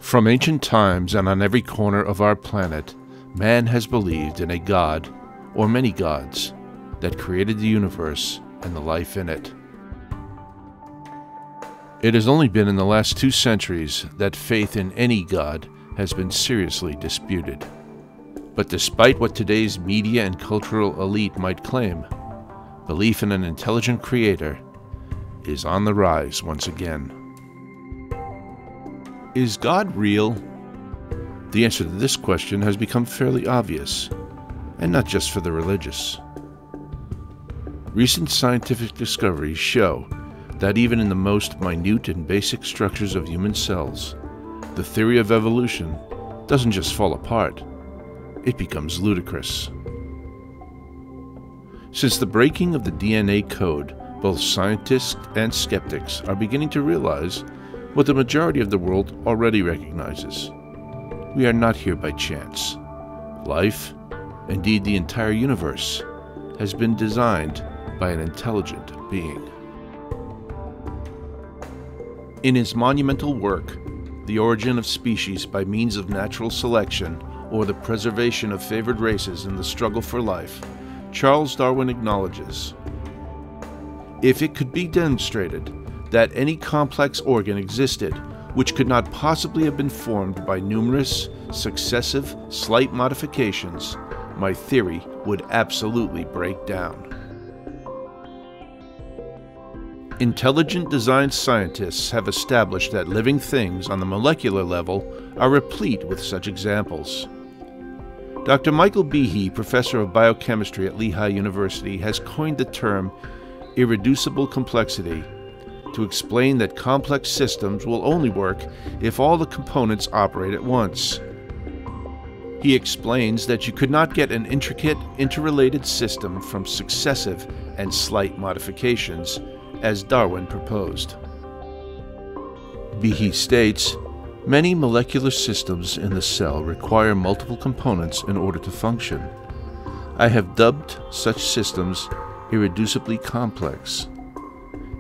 From ancient times and on every corner of our planet, man has believed in a god, or many gods, that created the universe and the life in it. It has only been in the last 2 centuries that faith in any god has been seriously disputed. But despite what today's media and cultural elite might claim, belief in an intelligent creator is on the rise once again. Is God real? The answer to this question has become fairly obvious, and not just for the religious. Recent scientific discoveries show that even in the most minute and basic structures of human cells, the theory of evolution doesn't just fall apart, it becomes ludicrous. Since the breaking of the DNA code, both scientists and skeptics are beginning to realize what the majority of the world already recognizes. We are not here by chance. Life, indeed the entire universe, has been designed by an intelligent being. In his monumental work, The Origin of Species by Means of Natural Selection, or the Preservation of Favored Races in the Struggle for Life, Charles Darwin acknowledges, if it could be demonstrated that any complex organ existed which could not possibly have been formed by numerous, successive, slight modifications, my theory would absolutely break down. Intelligent design scientists have established that living things on the molecular level are replete with such examples. Dr. Michael Behe, professor of biochemistry at Lehigh University, has coined the term irreducible complexity to explain that complex systems will only work if all the components operate at once. He explains that you could not get an intricate, interrelated system from successive and slight modifications, as Darwin proposed. Behe states, many molecular systems in the cell require multiple components in order to function. I have dubbed such systems irreducibly complex.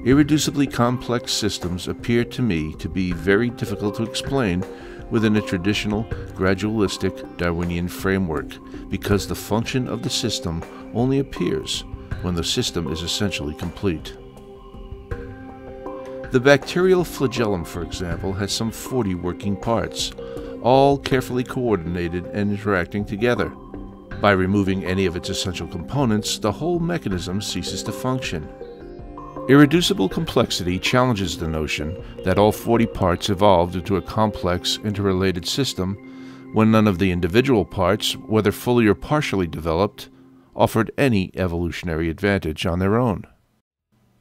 Irreducibly complex systems appear to me to be very difficult to explain within a traditional, gradualistic Darwinian framework, because the function of the system only appears when the system is essentially complete. The bacterial flagellum, for example, has some 40 working parts, all carefully coordinated and interacting together. By removing any of its essential components, the whole mechanism ceases to function. Irreducible complexity challenges the notion that all 40 parts evolved into a complex, interrelated system when none of the individual parts, whether fully or partially developed, offered any evolutionary advantage on their own.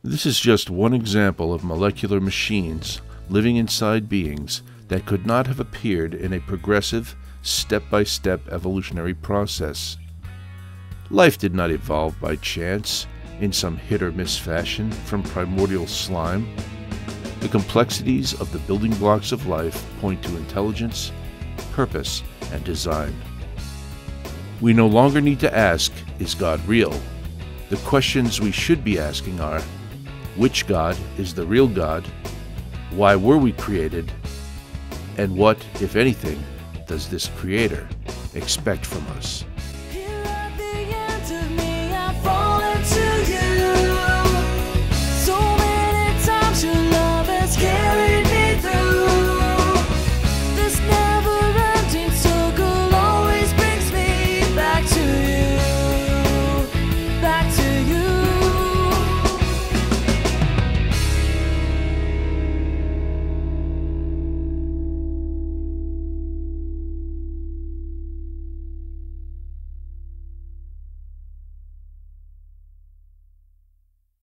This is just one example of molecular machines living inside beings that could not have appeared in a progressive, step-by-step evolutionary process. Life did not evolve by chance, in some hit-or-miss fashion from primordial slime. The complexities of the building blocks of life point to intelligence, purpose, and design. We no longer need to ask, is God real? The questions we should be asking are, which God is the real God? Why were we created? And what, if anything, does this Creator expect from us?